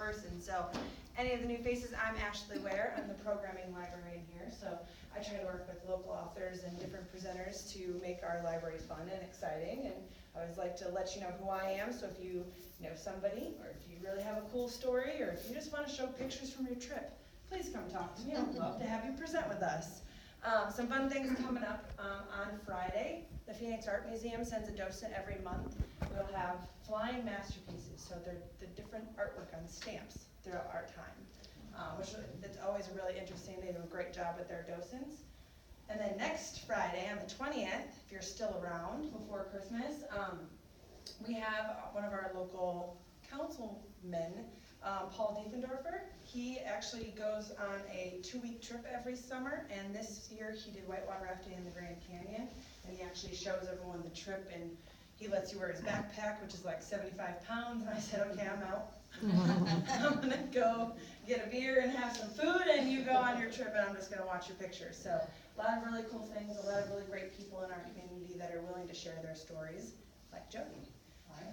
person. So any of the new faces, I'm Ashley Ware. I'm the programming librarian here. So I try to work with local authors and different presenters to make our library fun and exciting. And I always like to let you know who I am. So if you know somebody, or if you really have a cool story, or if you just want to show pictures from your trip, please come talk to me. I'd love to have you present with us. Some fun things coming up on Friday. The Phoenix Art Museum sends a docent every month. We'll have flying masterpieces, so they're the different artwork on stamps throughout our time, which it's always really interesting. They do a great job with their docents. And then next Friday, on the 20th, if you're still around before Christmas, we have one of our local councilmen, Paul Diefendorfer. He actually goes on a 2-week trip every summer, and this year he did whitewater rafting in the Grand Canyon, and he actually shows everyone the trip, and he lets you wear his backpack, which is like 75 pounds, and I said, okay, I'm out. I'm gonna go get a beer and have some food, and you go on your trip, and I'm just gonna watch your pictures. So a lot of really cool things, a lot of really great people in our community that are willing to share their stories, like Jody.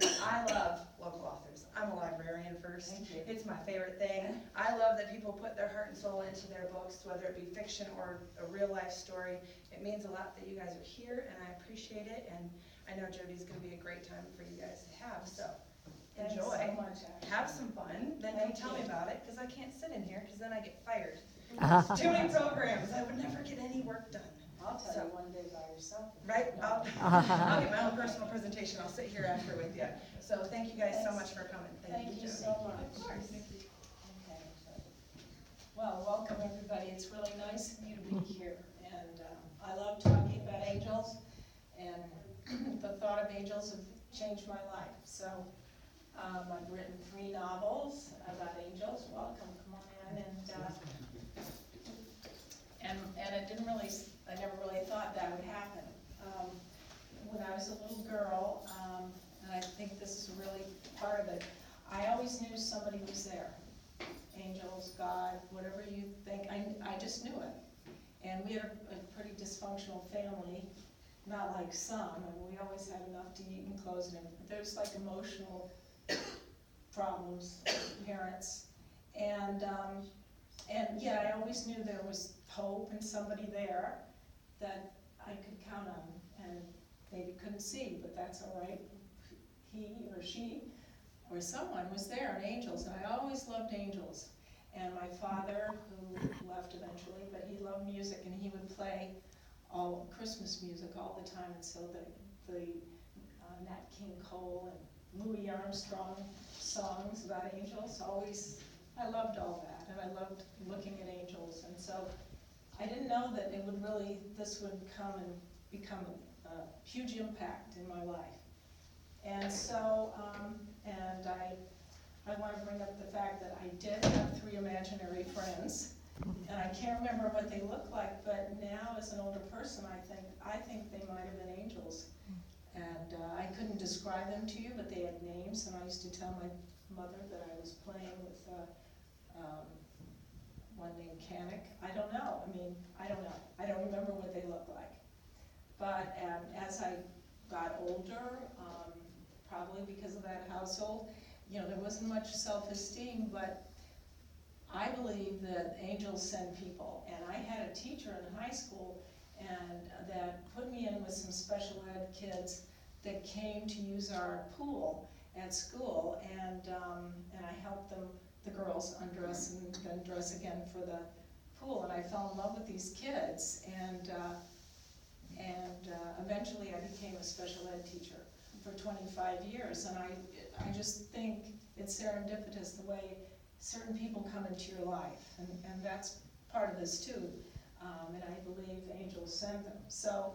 I love local authors. I'm a librarian first. It's my favorite thing. I love that people put their heart and soul into their books, whether it be fiction or a real life story. It means a lot that you guys are here, and I appreciate it. And I know Jody's going to be a great time for you guys to have. So enjoy. Thanks so much, Ashley. Have some fun. Then come tell me about it, because I can't sit in here, because then I get fired. Too many programs. I would never get any work done. I'll tell you one day by yourself. Right? I'll get my own personal presentation. I'll sit here after with you. So thank you guys so much for coming. Thank you Jody. so much. Of course. Okay. Well, welcome everybody. It's really nice of you to be here. And I love talking about angels, and the thought of angels have changed my life. So I've written 3 novels about angels. Welcome, come on in. And it didn't really, I never really thought that would happen. When I was a little girl, and I think this is really part of it, I always knew somebody was there. Angels, God, whatever you think, I just knew it. And we had a pretty dysfunctional family, not like some, and we always had enough to eat and clothes and everything. There's like emotional problems with parents. And yet I always knew there was hope and somebody there that I could count on, and maybe couldn't see, but that's all right. He or she or someone was there, and angels, and I always loved angels. And my father, who left eventually, but he loved music, and he would play all Christmas music all the time, and so the Nat King Cole and Louis Armstrong songs about angels, always, I loved all that, and I loved looking at angels. And so I didn't know that it would really, this would come and become a huge impact in my life. And so, and I want to bring up the fact that I did have 3 imaginary friends, and I can't remember what they looked like, but now as an older person, I think they might have been angels. And I couldn't describe them to you, but they had names, and I used to tell my mother that I was playing with one named Kanik. I don't know. I don't know. I don't remember what they looked like. But as I got older, probably because of that household, there wasn't much self-esteem, but I believe that angels send people. And I had a teacher in high school and that put me in with some special ed kids that came to use our pool at school, and I helped them, the girls, undress and then dress again for the pool, and I fell in love with these kids, and eventually I became a special ed teacher for 25 years, and I just think it's serendipitous the way certain people come into your life, and that's part of this too, and I believe angels send them. So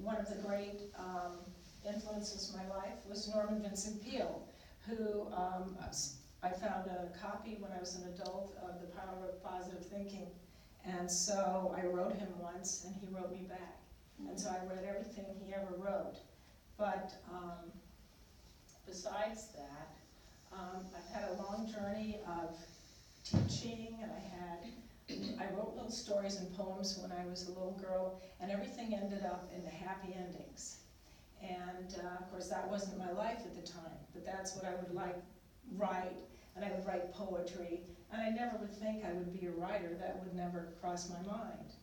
one of the great influences in my life was Norman Vincent Peale, who I found a copy when I was an adult of The Power of Positive Thinking, and so I wrote him once, and he wrote me back. And so I read everything he ever wrote. But besides that, I've had a long journey of teaching, and I wrote little stories and poems when I was a little girl, and everything ended up in the happy endings. And of course that wasn't my life at the time, but that's what I would like write, and I would write poetry, and I never would think I would be a writer. That would never cross my mind.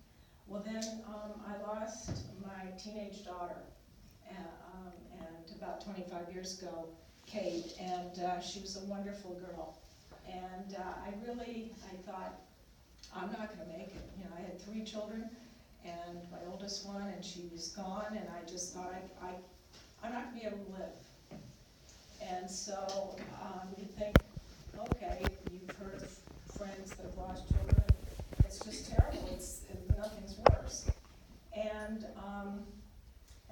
Well then, I lost my teenage daughter, and about 25 years ago, Kate, and she was a wonderful girl. And I thought, I'm not gonna make it. You know, I had 3 children, and my oldest one, and she was gone, and I just thought, I'm not gonna be able to live. And so, you think, okay, you've heard of friends that have lost children, it's just terrible, nothing's worse. And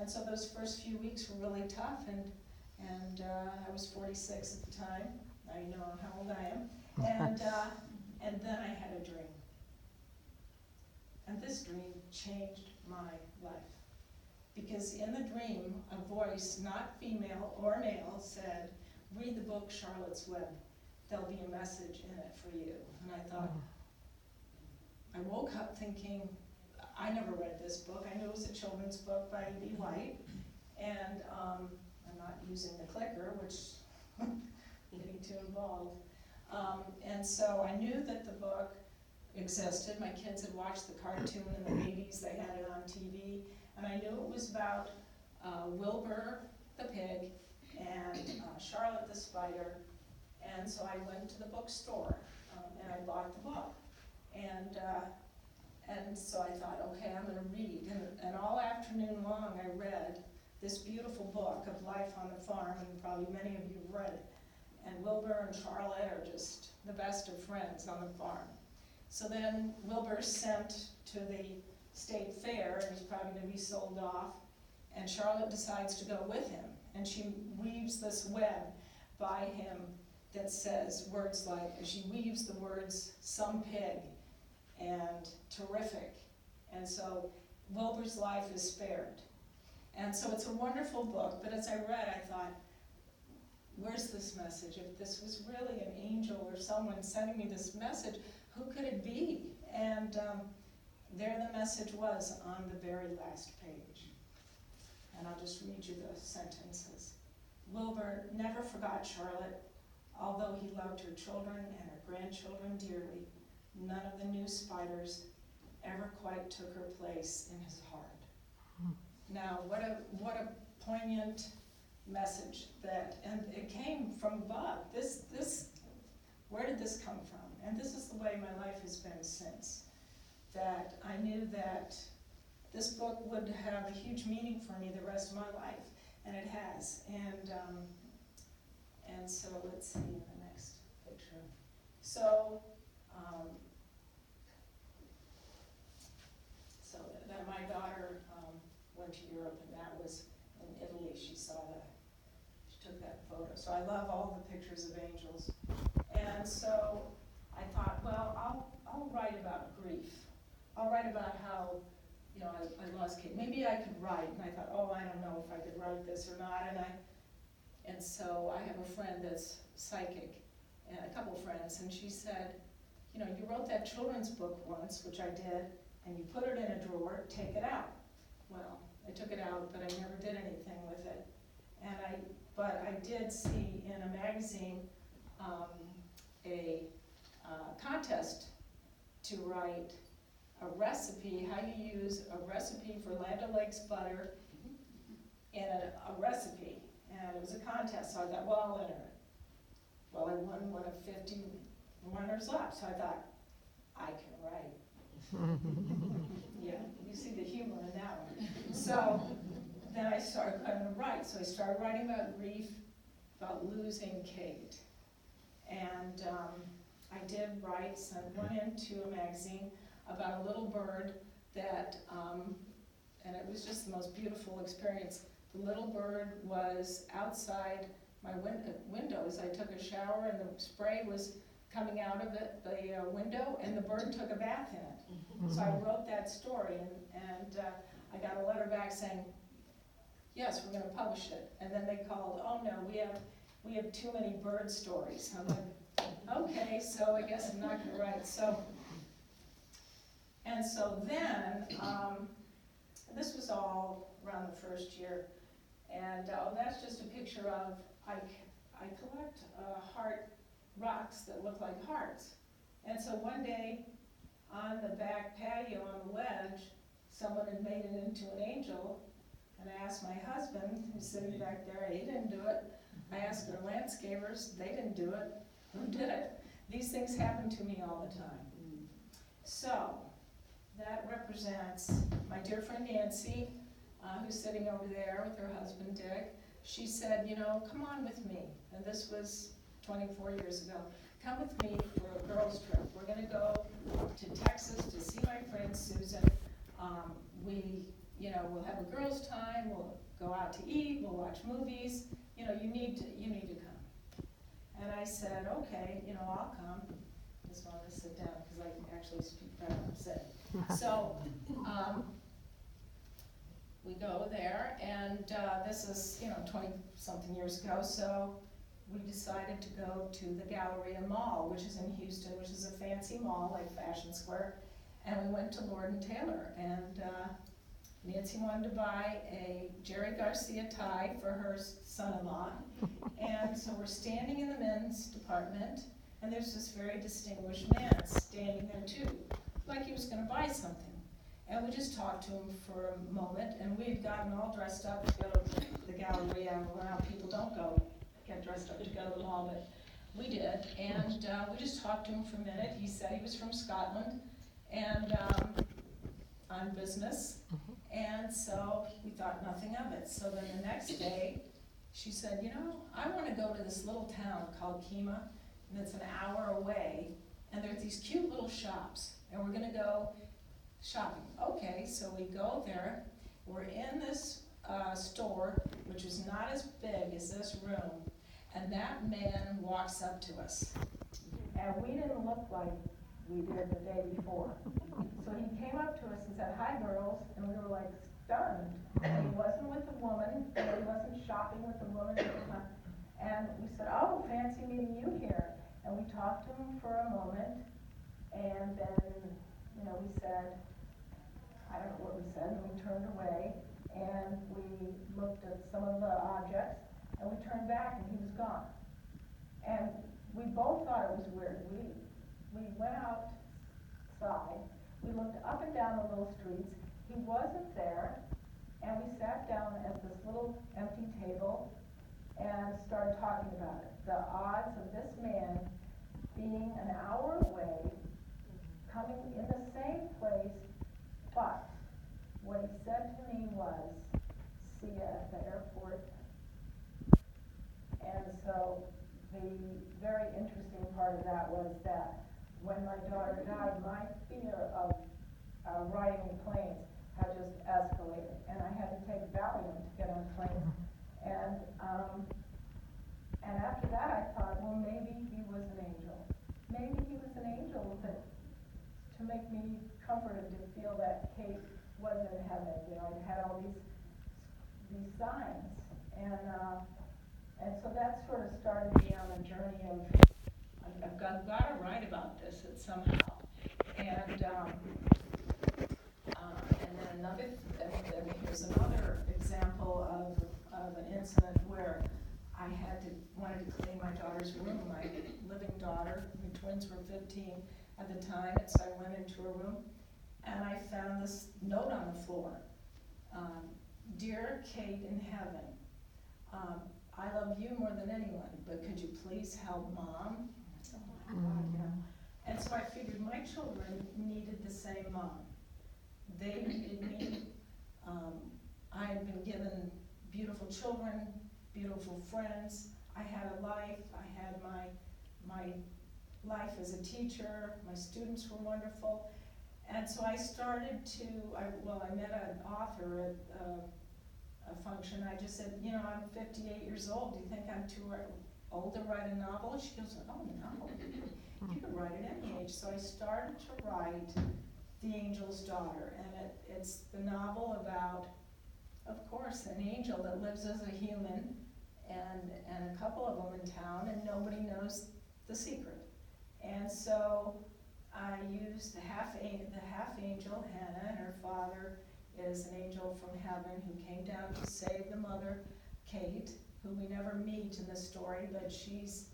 so those first few weeks were really tough, and I was 46 at the time. Now you know how old I am. And then I had a dream. And this dream changed my life. Because in the dream, a voice, not female or male, said, read the book Charlotte's Web. There'll be a message in it for you. And I thought, I woke up thinking, I never read this book. I knew it was a children's book by E.B. White. And I'm not using the clicker, which getting too involved. And so I knew that the book existed. My kids had watched the cartoon in the 80s. They had it on TV. And I knew it was about Wilbur the pig and Charlotte the spider. And so I went to the bookstore and I bought the book. And so I thought, okay, I'm going to read. And all afternoon long I read this beautiful book of life on the farm, and probably many of you have read it. And Wilbur and Charlotte are just the best of friends on the farm. So then Wilbur's sent to the state fair, and he's probably going to be sold off. And Charlotte decides to go with him. And she weaves this web by him that says words like, she weaves the words, some pig, and terrific. And so Wilbur's life is spared. And so it's a wonderful book, but as I read, I thought, where's this message? If this was really an angel or someone sending me this message, who could it be? And there the message was on the very last page. And I'll just read you the sentences. Wilbur never forgot Charlotte, although he loved her children and her grandchildren dearly. None of the new spiders ever quite took her place in his heart. Now, what a poignant message that, and it came from above. Where did this come from? And this is the way my life has been since. That I knew that this book would have a huge meaning for me the rest of my life, and it has. And so let's see the next picture. So that my daughter went to Europe, and that was in Italy. She took that photo. So I love all the pictures of angels. And so I thought, well, I'll write about grief. I'll write about how, I lost Kate. Maybe I could write. And I thought, I don't know if I could write this or not. And so I have a friend that's psychic, and a couple friends, and she said, you wrote that children's book once, which I did, and you put it in a drawer, take it out. Well, I took it out, but I never did anything with it. But I did see in a magazine a contest to write a recipe, how you use a recipe for Land O'Lakes butter in a recipe. And it was a contest, so I thought, I'll enter it. Well, I won one of 50 runners-up, so I thought, I can write. Yeah, you see the humor in that one. So then I started going to write. So I started writing about grief, about losing Kate. And I did write, sent one into a magazine about a little bird that, and it was just the most beautiful experience. The little bird was outside my windows. I took a shower and the spray was coming out of the window, and the bird took a bath in it. So I wrote that story, and I got a letter back saying, yes, we're going to publish it. And then they called, oh no, we have too many bird stories. I'm like, okay, so I guess I'm not going to write. So then, this was all around the first year, and that's just a picture of, I collect heart rocks that look like hearts. And so one day, on the back patio on the ledge, someone had made it into an angel, and I asked my husband, who's sitting back there, he didn't do it. I asked our landscapers, they didn't do it. Who did it? These things happen to me all the time. So, that represents my dear friend Nancy, who's sitting over there with her husband Dick. She said, you know, come on with me. And this was 24 years ago. Come with me for a girls' trip. We're gonna go to Texas to see my friend Susan. We'll have a girls' time, we'll go out to eat, we'll watch movies. You know, you need to come. And I said, okay, you know, I'll come. Just wanted to sit down because I can actually speak better when I'm sitting. So, we go there, and this is, 20-something years ago, so we decided to go to the Galleria Mall, which is in Houston, which is a fancy mall like Fashion Square, and we went to Lord & Taylor, and Nancy wanted to buy a Jerry Garcia tie for her son-in-law, and so we're standing in the men's department, and there's this very distinguished man standing there too, like he was gonna buy something. And we just talked to him for a moment, and we had gotten all dressed up to go to the Galleria. Well, people don't get dressed up to go to the mall, but we did. And we just talked to him for a minute. He said he was from Scotland, and on business. And so we thought nothing of it. So then the next day, she said, you know, I want to go to this little town called Kemah, and it's an hour away, and there's these cute little shops, and we're gonna go shopping. Okay, so we go there, we're in this store, which is not as big as this room, and that man walks up to us. And we didn't look like we did the day before. So he came up to us and said, hi girls, and we were like stunned. And he wasn't with a woman, and he wasn't shopping with a woman. And we said, oh, fancy meeting you here. And we talked to him for a moment, and then, we said, I don't know what we said, and we turned away, and we looked at some of the objects, and we turned back, and he was gone. And we both thought it was weird. We went outside, we looked up and down the little streets, he wasn't there, and we sat down at this little empty table and started talking about it. The odds of this man being an hour away, coming in the same place, but what he said to me was, see you at the airport. And so the very interesting part of that was that when my daughter died, my fear of riding planes had just escalated. And I had to take Valium to get on planes. And after that I thought, well, maybe he was an angel. Maybe he was an angel to make me comforted to feel that Kate was in heaven. I'd had all these signs, and so that sort of started me on a journey of I've got to write about this somehow. And then here's another example of an incident where I wanted to clean my daughter's room. My living daughter, my twins were 15 at the time, and so I went into her room, and I found this note on the floor. Dear Kate in heaven, I love you more than anyone, but could you please help Mom? Oh my God, And so I figured my children needed the same mom. They needed me. I had been given beautiful children, beautiful friends. I had a life. I had my life as a teacher. My students were wonderful. And so I started I met an author at a function. I just said, I'm 58 years old. Do you think I'm too old to write a novel? She goes, oh, no. You can write at any age. So I started to write The Angel's Daughter. And it's the novel about, of course, an angel that lives as a human and a couple of them in town, and nobody knows the secret. And so I used the half angel, Hannah, and her father is an angel from heaven who came down to save the mother, Kate, who we never meet in the story, but she's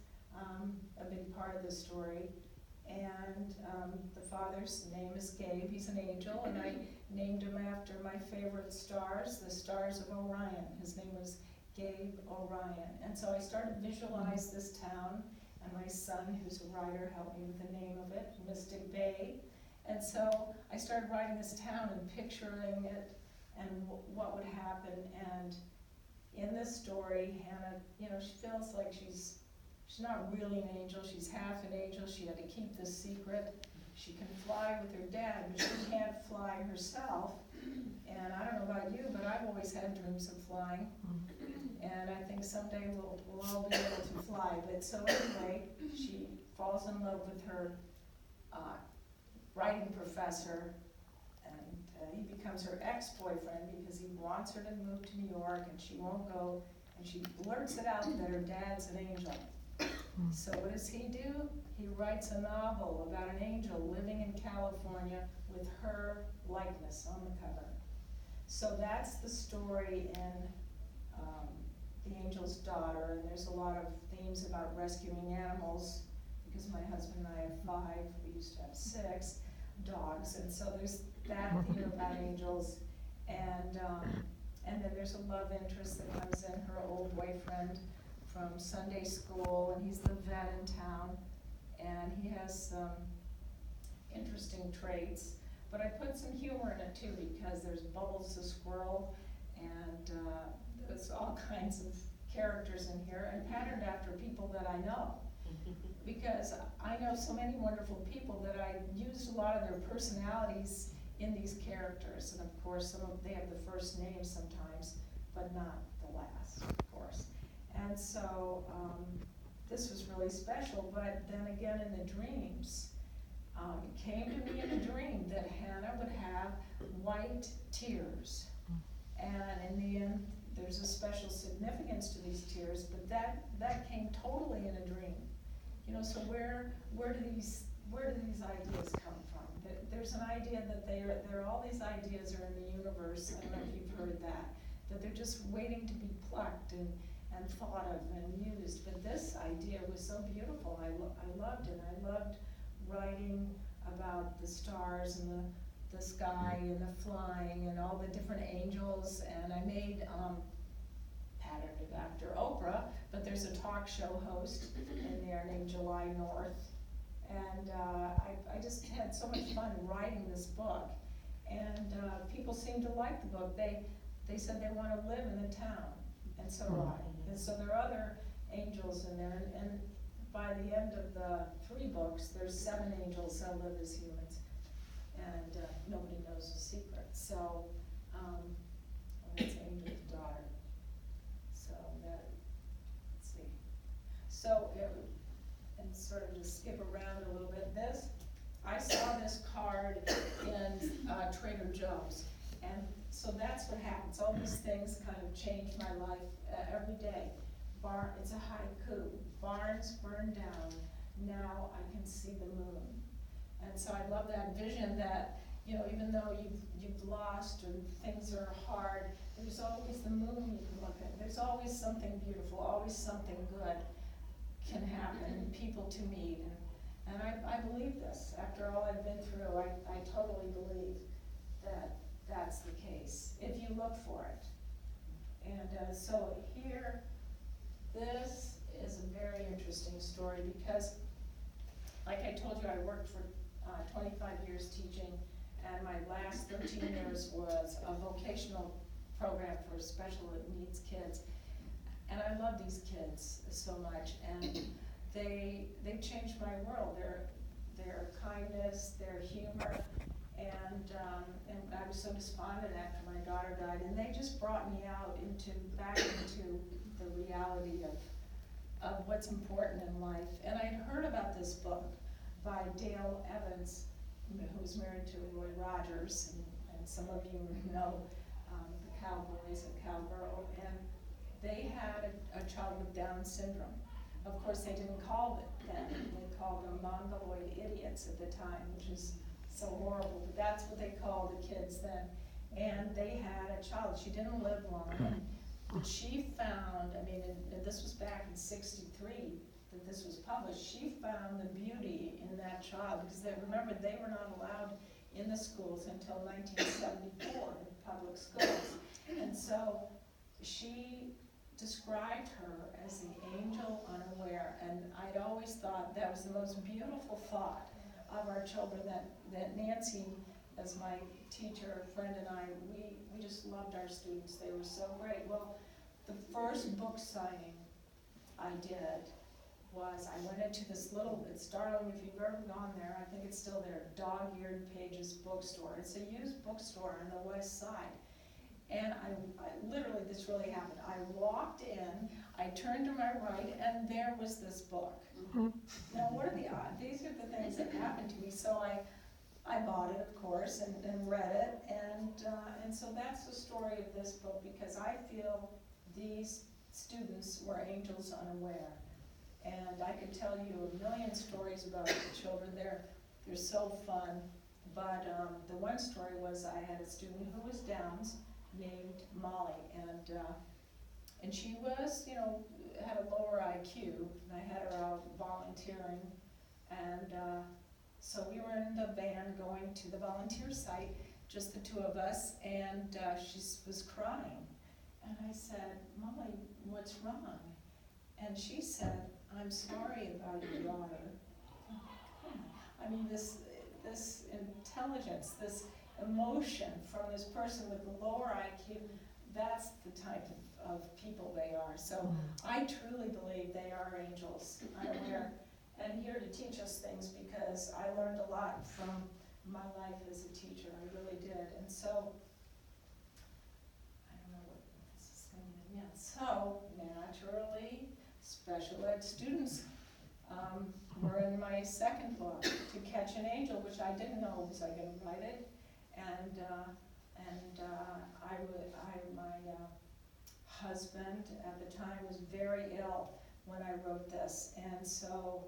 a big part of the story. And the father's name is Gabe, he's an angel, and I named him after my favorite stars, the stars of Orion. His name was Gabe Orion. And so I started to visualize this town, and my son, who's a writer, helped me with the name of it, Mystic Bay. And so I started writing this town and picturing it and what would happen. And in this story, Hannah, she feels like she's not really an angel, she's half an angel. She had to keep this secret. She can fly with her dad, but she can't fly herself. And I don't know about you, but I've always had dreams of flying. And I think someday we'll all be able to fly. But so anyway, she falls in love with her writing professor, and he becomes her ex-boyfriend because he wants her to move to New York, and she won't go. And she blurts it out that her dad's an angel. So what does he do? He writes a novel about an angel living in California with her likeness on the cover. So that's the story in The Angel's Daughter, and there's a lot of themes about rescuing animals, because my husband and I have 5, we used to have 6 dogs, and so there's that theme about angels, and then there's a love interest that comes in, her old boyfriend from Sunday school, and he's the vet in town, and he has some interesting traits. But I put some humor in it too, because there's Bubbles the squirrel, and there's all kinds of characters in here, and patterned after people that I know. Because I know so many wonderful people that I used a lot of their personalities in these characters, and of course they have the first name sometimes, but not the last, of course. And so this was really special, but then again in the dreams, it came to me in a dream that Hannah would have white tears. And in the end, there's a special significance to these tears, but that came totally in a dream. So where do these ideas come from? There's an idea that there all these ideas are in the universe. I don't know if you've heard that they're just waiting to be plucked and thought of and used. But this idea was so beautiful. I loved it. I loved writing about the stars and the sky and the flying and all the different angels. And I made patterned it after Oprah, but there's a talk show host in there named July North. And I just had so much fun writing this book. And people seemed to like the book. They said they want to live in the town, and so do I. And so there are other angels in there, and by the end of the 3 books, there's 7 angels that live as humans, and nobody knows the secret. So that's Angel's Daughter. So let's see. So and sort of to skip around a little bit. I saw this card in Trader Joe's, and so that's what happens. All these things kind of change my life every day. It's a haiku. Barns burn down. Now I can see the moon. And so I love that vision that, even though you've lost or things are hard, there's always the moon you can look at. There's always something beautiful, always something good can happen, people to meet. And I believe this. After all I've been through, I totally believe that that's the case, if you look for it. And so here, this is a very interesting story because, like I told you, I worked for 25 years teaching, and my last 13 years was a vocational program for special needs kids. And I love these kids so much, and they changed my world. Their kindness, their humor, and I was so despondent after my daughter died, and they just brought me back into the reality of what's important in life. And I'd heard about this book by Dale Evans, who's married to Roy Rogers, and some of you know the Cowboys and Cowgirl, and they had a child with Down syndrome. Of course, they didn't call it then. They called them mongoloid idiots at the time, which is so horrible, but that's what they called the kids then. And they had a child. She didn't live long, but she found, and this was back in '63 that this was published, she found the beauty in that child, because remember, they were not allowed in the schools until 1974, in public schools. And so she described her as the angel unaware, and I'd always thought that was the most beautiful thought of our children, that Nancy, as my teacher, friend, and I, we just loved our students. They were so great. Well, the first book signing I did was, I went into this little, it's darling, if you've ever gone there, I think it's still there, Dog-Eared Pages bookstore. It's a used bookstore on the west side. And I literally, this really happened. I walked in, I turned to my right, and there was this book. Now, what are the odds? These are the things that happened to me. So I bought it, of course, and read it, and so that's the story of this book, because I feel these students were angels unaware. And I could tell you a million stories about the children. They're so fun. But the one story was, I had a student who was Downs named Molly, and she was, had a lower IQ, and I had her out volunteering, and so we were in the van going to the volunteer site, just the two of us, and she was crying. And I said, Molly, what's wrong? And she said, I'm sorry about your daughter. I mean, this intelligence, this emotion from this person with the lower IQ, that's the type of people they are. So I truly believe they are angels unaware and here to teach us things, because I learned a lot from my life as a teacher. I really did. And so, I don't know what this is going to mean. So, naturally, special ed students were in my second book, To Catch an Angel, which I didn't know was I going to write it. My husband at the time was very ill when I wrote this, and so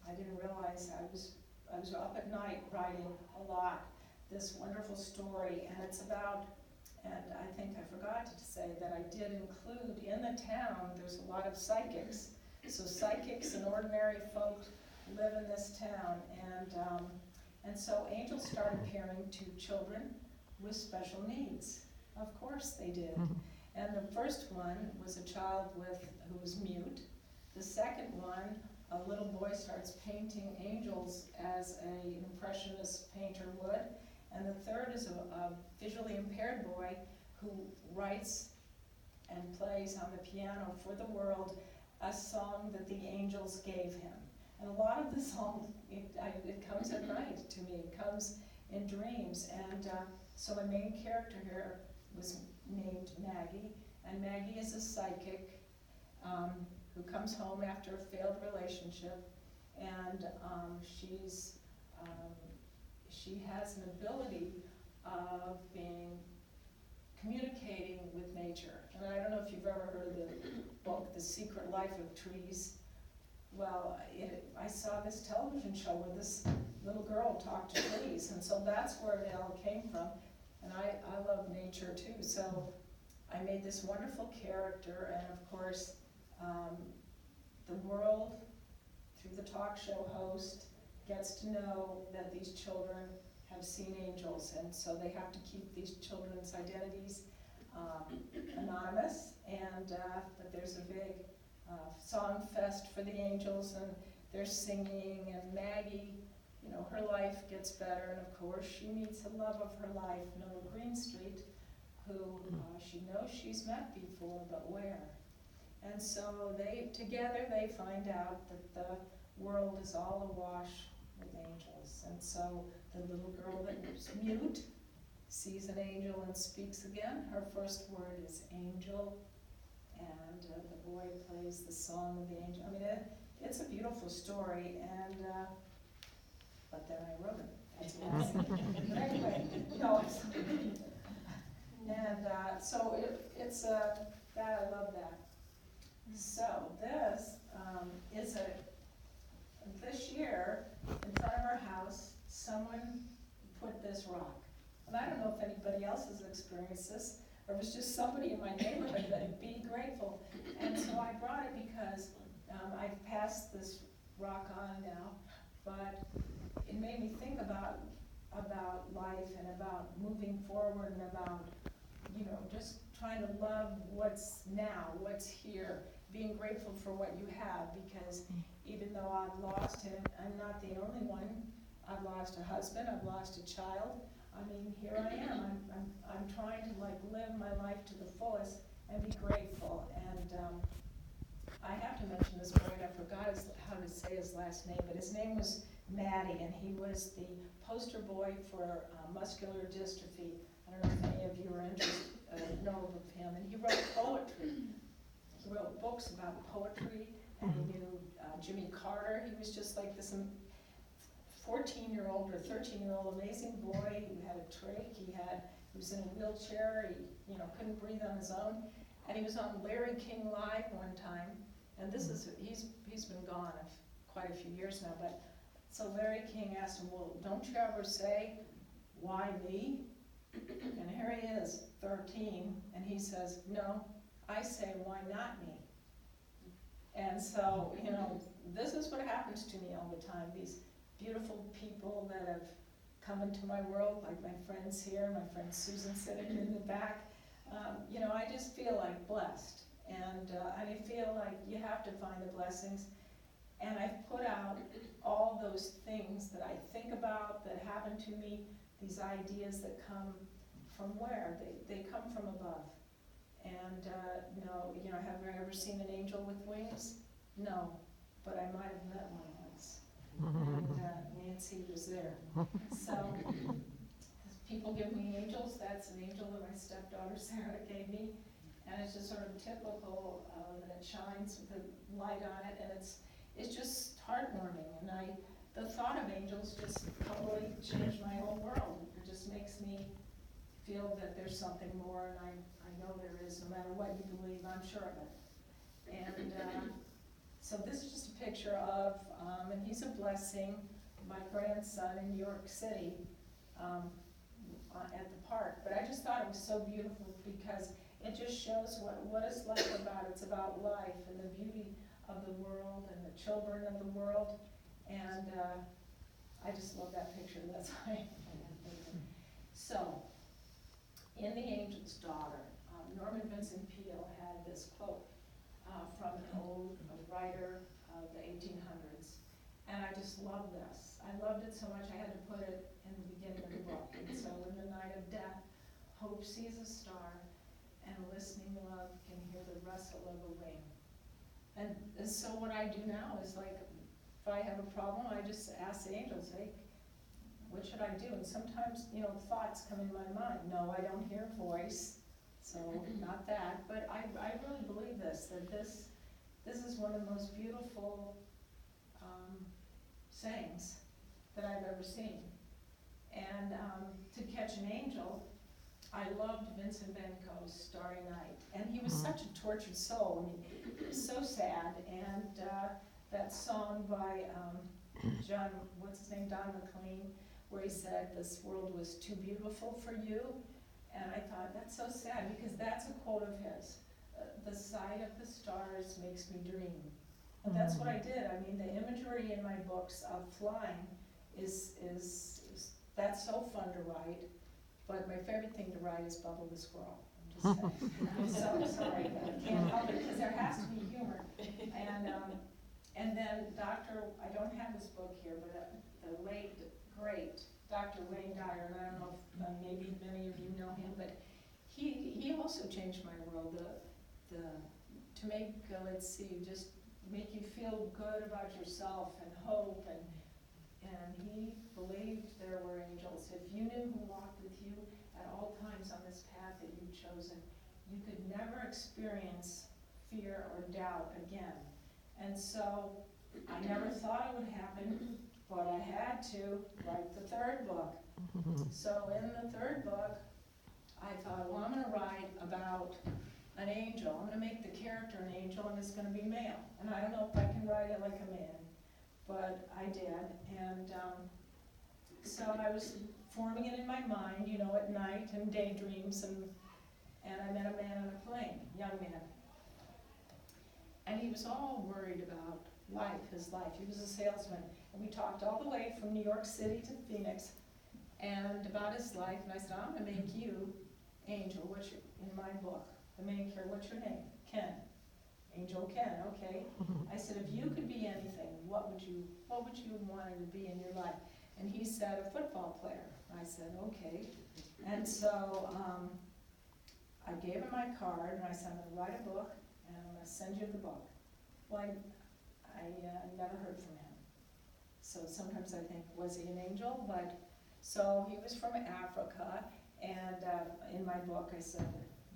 I didn't realize I was up at night writing a lot this wonderful story, and it's about, and I think I forgot to say that I did include in the town, there's a lot of psychics. So psychics and ordinary folk live in this town, and so angels started appearing to children with special needs. Of course they did. And the first one was a child who was mute. The second one, a little boy starts painting angels as an impressionist painter would. And the third is a visually impaired boy who writes and plays on the piano for the world a song that the angels gave him. And a lot of the song, it comes at night to me. It comes in dreams. And so my main character here was named Maggie. And Maggie is a psychic who comes home after a failed relationship. And she has an ability of communicating with nature. And I don't know if you've ever heard of the book, The Secret Life of Trees. Well, I saw this television show where this little girl talked to trees, and so that's where it all came from. And I love nature too, so I made this wonderful character, and of course, the world, through the talk show host, gets to know that these children have seen angels, and so they have to keep these children's identities anonymous, but there's a big song fest for the angels, and they're singing, and Maggie, her life gets better, and of course she meets the love of her life, Noah Greenstreet, who she knows she's met before, but where? And so together they find out that the world is all awash with angels, and so the little girl that was mute sees an angel and speaks again. Her first word is angel, and the boy plays the song of the angel. I mean, it's a beautiful story, and but then I wrote it. That's what but anyway, no, and so it's that I love that. So this is this year in front of our house, someone put this rock. And I don't know if anybody else has experienced this, or it was just somebody in my neighborhood that would be grateful. And so I brought it because I passed the rock on now, but it made me think about life and about moving forward and about, just trying to love what's now, what's here, being grateful for what you have, because even though I've lost him, I'm not the only one. I've lost a husband, I've lost a child. I mean, here I am. I'm trying to live my life to the fullest and be grateful. And I have to mention this boy, I forgot how to say his last name, but his name was Maddie, and he was the poster boy for muscular dystrophy. I don't know if any of you are interested, know of him. And he wrote poetry. He wrote books about poetry, and he knew Jimmy Carter. He was just like this 14-year-old or 13-year-old amazing boy who had a trach. He was in a wheelchair. He couldn't breathe on his own. And he was on Larry King Live one time. And he's been gone quite a few years now. But so Larry King asked him, well, don't you ever say, why me? And here he is, 13, and he says, no, I say, why not me? And so, this is what happens to me all the time. These beautiful people that have come into my world, like my friends here, my friend Susan sitting in the back. I just feel like blessed. And I feel like you have to find the blessings. And I've put out all those things that I think about that happen to me, these ideas that come from where? They come from above. And have you ever seen an angel with wings? No, but I might have met one once. And Nancy was there. So, people give me angels. That's an angel that my stepdaughter Sarah gave me. And it's just sort of typical, and it shines with a light on it, and it's just heartwarming. And the thought of angels just totally changed my whole world. It just makes me feel that there's something more, and I know there is, no matter what you believe, I'm sure of it. And so this is just a picture of, and he's a blessing, my grandson in New York City at the park. But I just thought it was so beautiful because it just shows what is life about. It's about life and the beauty of the world and the children of the world. And I just love that picture. That's why. So, in The Angel's Daughter, Norman Vincent Peale had this quote from an old writer of the 1800s. And I just love this. I loved it so much I had to put it in the beginning of the book. And so in the night of death, hope sees a star, and listening love can hear the rustle of a wing. And so what I do now is if I have a problem, I just ask the angels, hey, what should I do? And sometimes, thoughts come in my mind. No, I don't hear a voice, so not that. But I really believe that this is one of the most beautiful sayings that I've ever seen. And to catch an angel, I loved Vincent Van Gogh's Starry Night. And he was such a tortured soul. I mean, he was so sad. And that song by Don McLean, where he said, this world was too beautiful for you. And I thought, that's so sad, because that's a quote of his. The sight of the stars makes me dream. And that's what I did. I mean, the imagery in my books of flying is that's so fun to write. But my favorite thing to write is Bubble the Squirrel. I'm just saying. I'm so sorry, but I can't help it, because there has to be humor. And then I don't have this book here, but the late, great Dr. Wayne Dyer, and I don't know if maybe many of you know him, but he also changed my world. To make, just make you feel good about yourself and hope, and he believed there were angels. If you knew who walked with you at all times on this path that you've chosen, you could never experience fear or doubt again. And so I never thought it would happen, but I had to write the third book. So in the third book, I thought, well, I'm going to write about an angel. I'm going to make the character an angel, and it's going to be male. And I don't know if I can write it like a man, but I did. And so I was forming it in my mind, at night and daydreams, and I met a man on a plane, young man. And he was all worried about his life. He was a salesman. And we talked all the way from New York City to Phoenix and about his life. And I said, I'm going to make you Angel, in my book, the main character, what's your name? Ken. Angel Ken, okay. I said, if you could be anything, what would you want to be in your life? And he said, a football player. I said, okay. And so I gave him my card, and I said, I'm going to write a book, and I'm going to send you the book. Well, I never heard from him. So sometimes I think, was he an angel? But so he was from Africa, and in my book I said,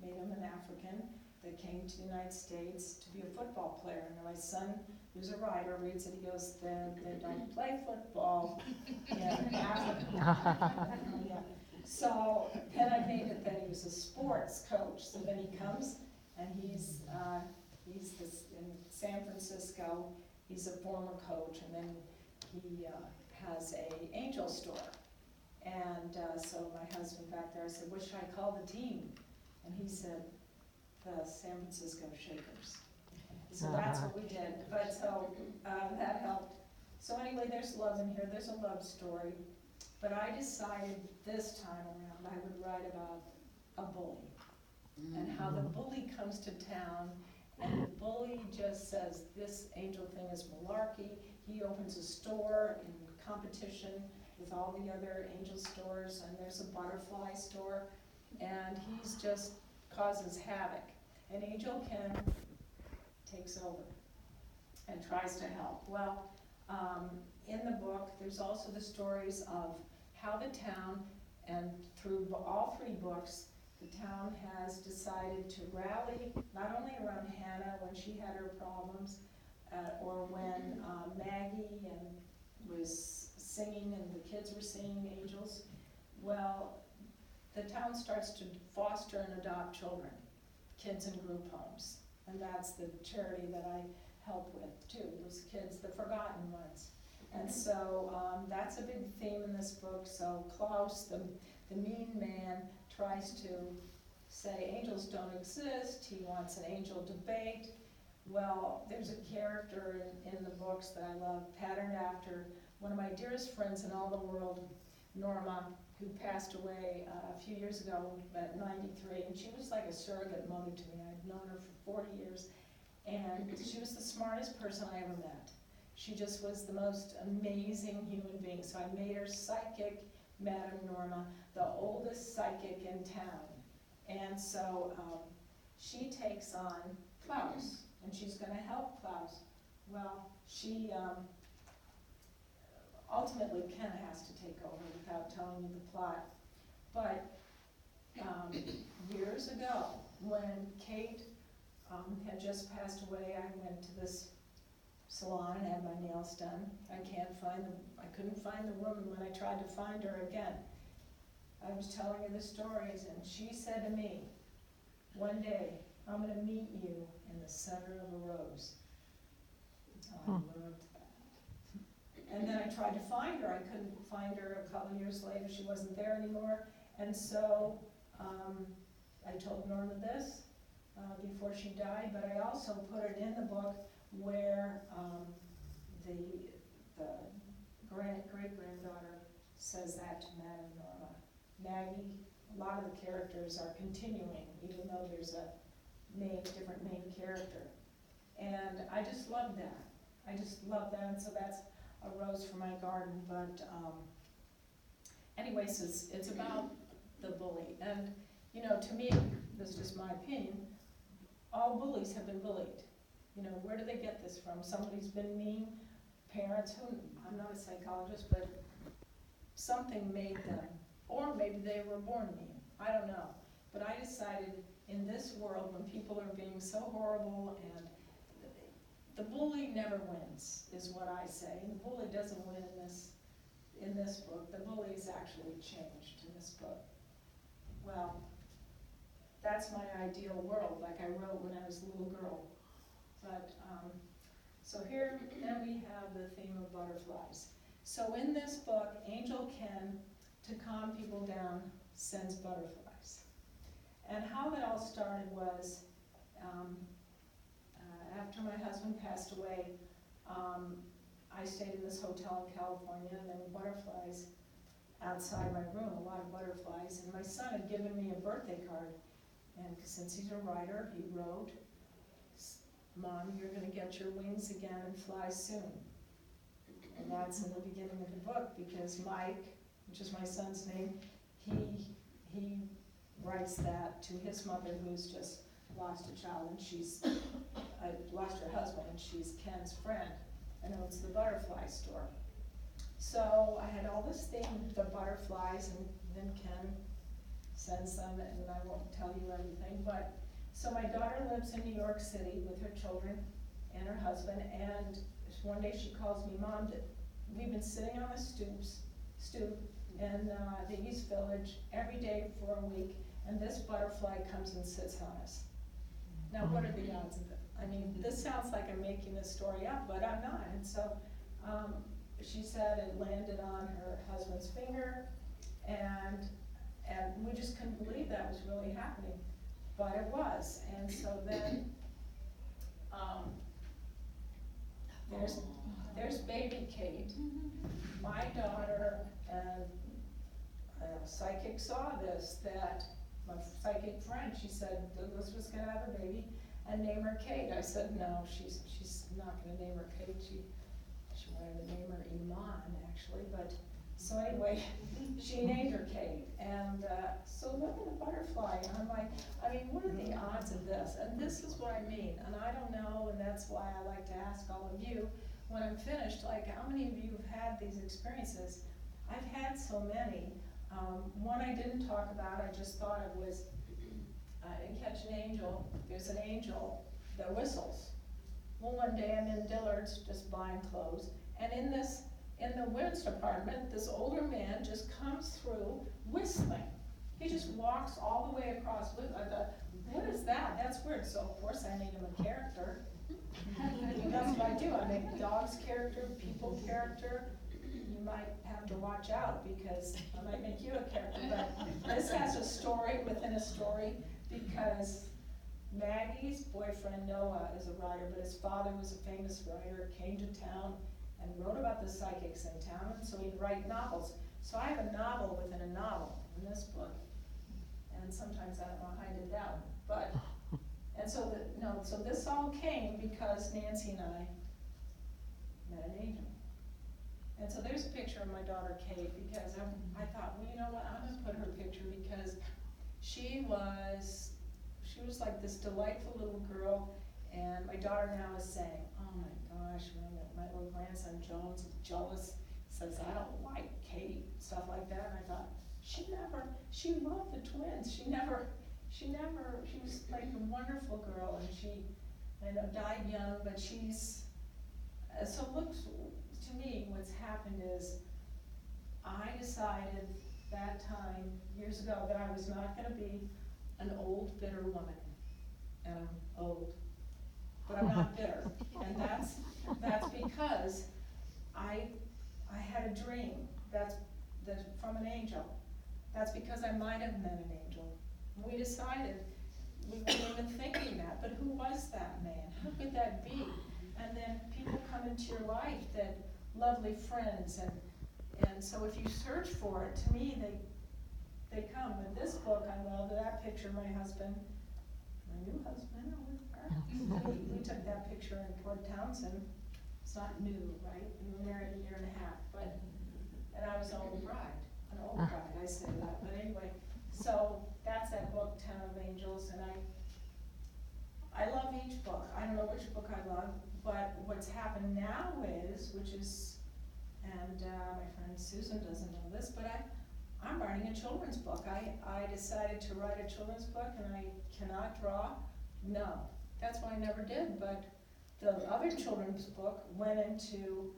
made him an African that came to the United States to be a football player. And my son, who's a writer, reads it, he goes, they don't play football in Africa. Yeah. So then I made it that he was a sports coach. So then he comes, and he's this, in San Francisco, he's a former coach, and then he has a angel store. And so my husband back there, I said, what should I call the team? And he said, the San Francisco Shakers. So that's what we did. But so that helped. So anyway, there's love in here. There's a love story. But I decided this time around I would write about a bully and how the bully comes to town, and the bully just says this angel thing is malarkey. He opens a store in competition with all the other angel stores, and there's a butterfly store, and he's just causes havoc. And Angel Ken takes over and tries to help. Well, in the book, there's also the stories of how the town, and through all three books, the town has decided to rally, not only around Hannah when she had her problems, or when Maggie was singing and the kids were singing angels. Well, the town starts to foster and adopt children, kids in group homes. And that's the charity that I help with too, those kids, the forgotten ones. And so that's a big theme in this book. So Klaus, the mean man, tries to say angels don't exist. He wants an angel debate. Well, there's a character in the books that I love, patterned after one of my dearest friends in all the world, Norma, who passed away a few years ago at 93, and she was like a surrogate mother to me. I'd known her for 40 years, and she was the smartest person I ever met. She just was the most amazing human being. So I made her psychic, Madame Norma, the oldest psychic in town. And so she takes on Klaus, and she's going to help Klaus. Well, she ultimately Ken has to take over without telling you the plot. But years ago, when Kate had just passed away, I went to this salon and had my nails done. I couldn't find the woman when I tried to find her again. I was telling her the stories, and she said to me, one day, I'm going to meet you in the center of a rose. I loved that. And then I tried to find her. I couldn't find her. A couple years later, she wasn't there anymore. And so I told Norma this before she died, but I also put it in the book where the great-granddaughter says that to Madame Norma. Maggie, a lot of the characters are continuing, even though there's a different main character. And I just love that. I just love that, and so that's a rose for my garden. But anyways, it's about the bully. And, you know, to me, this is just my opinion, all bullies have been bullied. You know, where do they get this from? Somebody's been mean, parents, I'm not a psychologist, but something made them, or maybe they were born mean, I don't know. But I decided in this world, when people are being so horrible, and the bully never wins, is what I say. And the bully doesn't win in this book. The bully is actually changed in this book. Well, that's my ideal world, like I wrote when I was a little girl. But, so here, then we have the theme of butterflies. So in this book, Angel Ken, to calm people down, sends butterflies. And how that all started was, after my husband passed away, I stayed in this hotel in California, and there were butterflies outside my room, a lot of butterflies, and my son had given me a birthday card, and since he's a writer, he wrote, "Mom, you're gonna get your wings again and fly soon." And that's in the beginning of the book, because Mike, which is my son's name, he writes that to his mother, who's just lost a child, and she's lost her husband, and she's Ken's friend, and owns the butterfly store. So I had all this thing with the butterflies, and then Ken sends them, and I won't tell you everything, but, so my daughter lives in New York City with her children and her husband, and one day she calls me, "Mom, we've been sitting on the stoop in the East Village every day for a week, and this butterfly comes and sits on us." Now, what are the odds of it? I mean, this sounds like I'm making this story up, but I'm not. And so she said it landed on her husband's finger, and we just couldn't believe that was really happening, but it was. And so then there's baby Kate. My daughter and a psychic saw this, that my psychic friend, she said, "Douglas was gonna have a baby and name her Kate." I said, "No, she's not gonna name her Kate. She wanted to name her Iman, actually, but, so anyway, she named her Kate. And so look at the butterfly, and I'm like, I mean, what are the odds of this? And this is what I mean, and I don't know, and that's why I like to ask all of you, when I'm finished, like, how many of you have had these experiences? I've had so many. One I didn't talk about, I just thought of was, in Catch an Angel, there's an angel that whistles. Well, one day I'm in Dillard's just buying clothes, and in the women's department, this older man just comes through whistling. He just walks all the way across. I thought, what is that? That's weird. So of course I made him a character. That's what I do. I make dogs character, people character. You might have to watch out, because I might make you a character. But this has a story within a story, because Maggie's boyfriend Noah is a writer, but his father was a famous writer, came to town and wrote about the psychics in town, and so he'd write novels. So I have a novel within a novel in this book, and sometimes I don't know how I did that one. But, and so so this all came because Nancy and I met an angel. And so there's a picture of my daughter Kate, because I thought, well, you know what, I'm gonna put her picture, because she was like this delightful little girl, and my daughter now is saying, "Oh my gosh, my little grandson Jones is jealous, says I don't like Kate," stuff like that. And I thought, she loved the twins. She was like a wonderful girl, and she, died young, but she's, so look, to me, what's happened is, I decided that time, years ago, that I was not gonna be an old, bitter woman. And I'm old, but I'm not bitter. And that's because I had a dream that's from an angel. That's because I might have met an angel. We decided, we weren't even thinking that, but who was that man? Who could that be? And then people come into your life, that lovely friends, and so if you search for it, to me, they come. With this book, I love that picture of my husband, my new husband, we took that picture in Port Townsend. It's not new, right? We were married a year and a half, and I was an old bride, I say that, but anyway, so that's that book, Town of Angels, and I love each book. I don't know which book I love, but what's happened now is, and my friend Susan doesn't know this, but I'm writing a children's book. I decided to write a children's book, and I cannot draw. No, that's why I never did, but the other children's book went into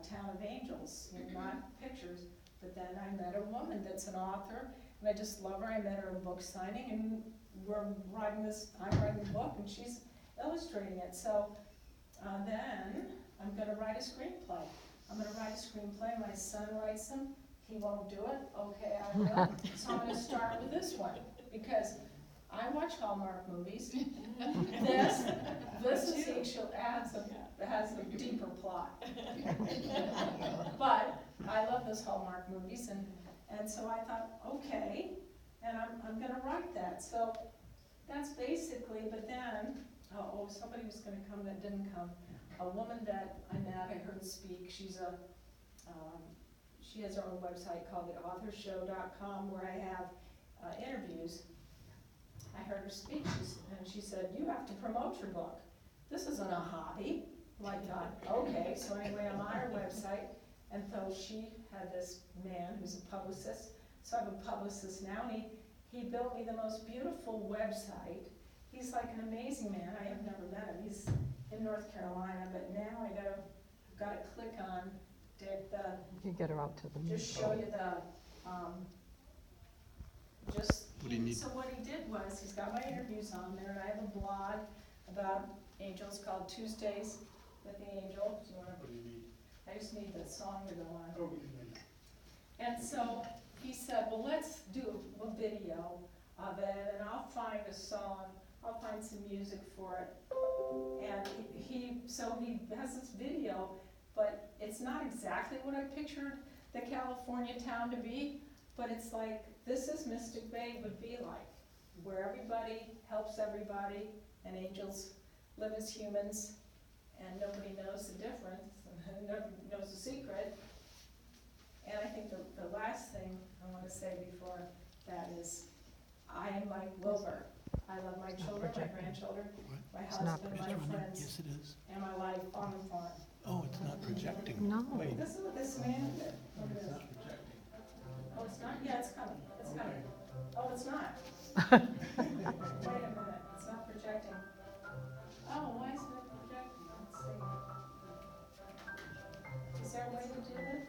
Town of Angels, not pictures, but then I met a woman that's an author, and I just love her. I met her at a book signing, and I'm writing the book, and she's illustrating it. So then I'm gonna write a screenplay. My son writes them. He won't do it. Okay, I will. So I'm gonna start with this one, because I watch Hallmark movies. This is, she'll add some that has a deeper plot. But I love those Hallmark movies, and so I thought, okay, and I'm gonna write that. So that's basically, but then, somebody was gonna come that didn't come. A woman that I met, I heard speak, she has her own website called theauthorshow.com where I have interviews. I heard her speak, and she said, you have to promote your book. This isn't a hobby. Well, I thought, okay, so anyway, I'm on her website, and so she had this man who's a publicist, so I have a publicist now, and he built me the most beautiful website. He's like an amazing man. I have never met him. He's in North Carolina, but now I've got to click on You get her out to the just show you the, What do you need? so what he did was, he's got my interviews on there, and I have a blog about angels called Tuesdays with the Angel. Do you wanna, What do you need? I just need the song to go on. Oh, we can make And so he said, well, let's do a video of it, and I'll find a song, I'll find some music for it. And so he has this video, but it's not exactly what I pictured the California town to be, but it's like, this is Mystic Bay would be like, where everybody helps everybody, and angels live as humans, and nobody knows the difference, and nobody knows the secret. And I think the last thing I want to say before that is, I am like Wilbur. I love my children, my grandchildren, my not husband, my projecting. friends, Yes, it is. and my life on the farm. Oh, it's not projecting. No. Wait. This is what this man did. Look at It's this. not projecting. Oh, it's not? Yeah, it's coming. It's coming. Oh, it's not. Wait a minute. It's not projecting. Oh, why isn't it projecting? Let's see. Is there a way to do it?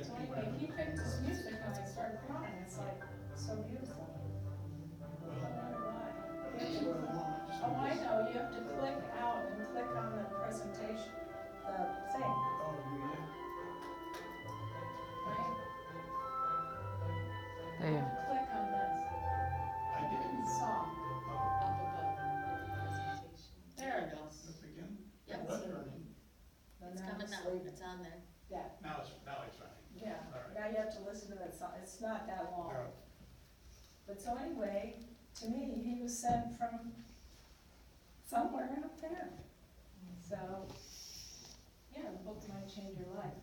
So anyway, he picked this music and I started crying. It's like so beautiful. I wonder why. You have to- Oh, I know. You have to click out and click on the presentation, the thing, Oh, you did? right? There. Click on this I did. song. Oh, Up above. There it goes. this again? Yep. That's running. And It's now coming it's now, sleeping. it's on there. Yeah, Now it's running. yeah. All right. Now you have to listen to that song. It's not that long. No. But so anyway, to me, he was sent from somewhere up there. So, yeah, the book might change your life.